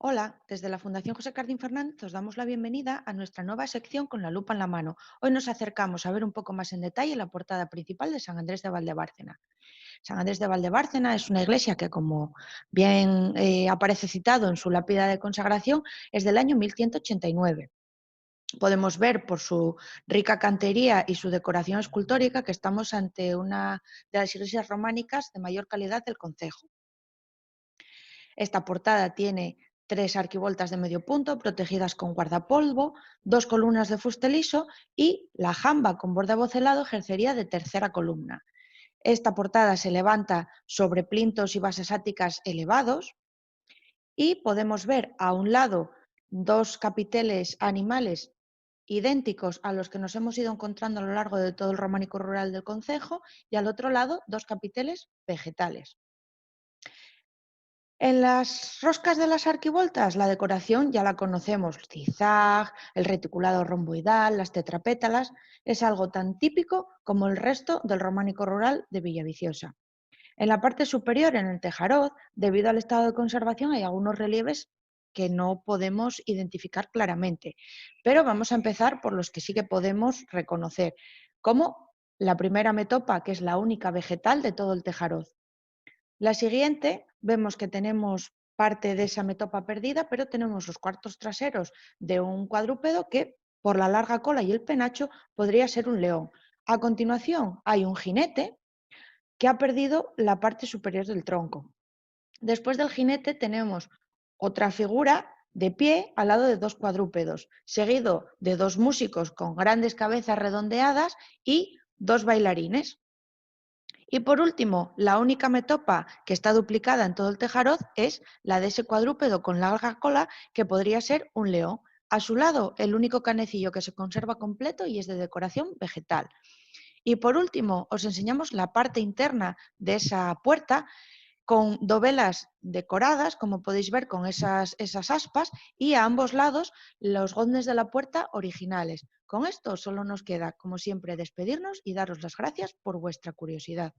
Hola, desde la Fundación José Cardín Fernández os damos la bienvenida a nuestra nueva sección con la lupa en la mano. Hoy nos acercamos a ver un poco más en detalle la portada principal de San Andrés de Valdebárcena. San Andrés de Valdebárcena es una iglesia que, como bien aparece citado en su lápida de consagración, es del año 1189. Podemos ver por su rica cantería y su decoración escultórica que estamos ante una de las iglesias románicas de mayor calidad del concejo. Esta portada tiene tres arquivoltas de medio punto protegidas con guardapolvo, dos columnas de fuste liso y la jamba con borde abocelado ejercería de tercera columna. Esta portada se levanta sobre plintos y bases áticas elevados y podemos ver a un lado dos capiteles animales idénticos a los que nos hemos ido encontrando a lo largo de todo el románico rural del concejo y al otro lado dos capiteles vegetales. En las roscas de las arquivoltas, la decoración ya la conocemos, zigzag, el reticulado romboidal, las tetrapétalas, es algo tan típico como el resto del románico rural de Villaviciosa. En la parte superior, en el tejaroz, debido al estado de conservación, hay algunos relieves que no podemos identificar claramente, pero vamos a empezar por los que sí que podemos reconocer, como la primera metopa, que es la única vegetal de todo el tejaroz. La siguiente, vemos que tenemos parte de esa metopa perdida, pero tenemos los cuartos traseros de un cuadrúpedo que, por la larga cola y el penacho, podría ser un león. A continuación, hay un jinete que ha perdido la parte superior del tronco. Después del jinete tenemos otra figura de pie al lado de dos cuadrúpedos, seguido de dos músicos con grandes cabezas redondeadas y dos bailarines. Y por último, la única metopa que está duplicada en todo el tejaroz es la de ese cuadrúpedo con larga cola que podría ser un león. A su lado, el único canecillo que se conserva completo y es de decoración vegetal. Y por último, os enseñamos la parte interna de esa puerta con dovelas decoradas, como podéis ver con esas aspas, y a ambos lados los goznes de la puerta originales. Con esto solo nos queda, como siempre, despedirnos y daros las gracias por vuestra curiosidad.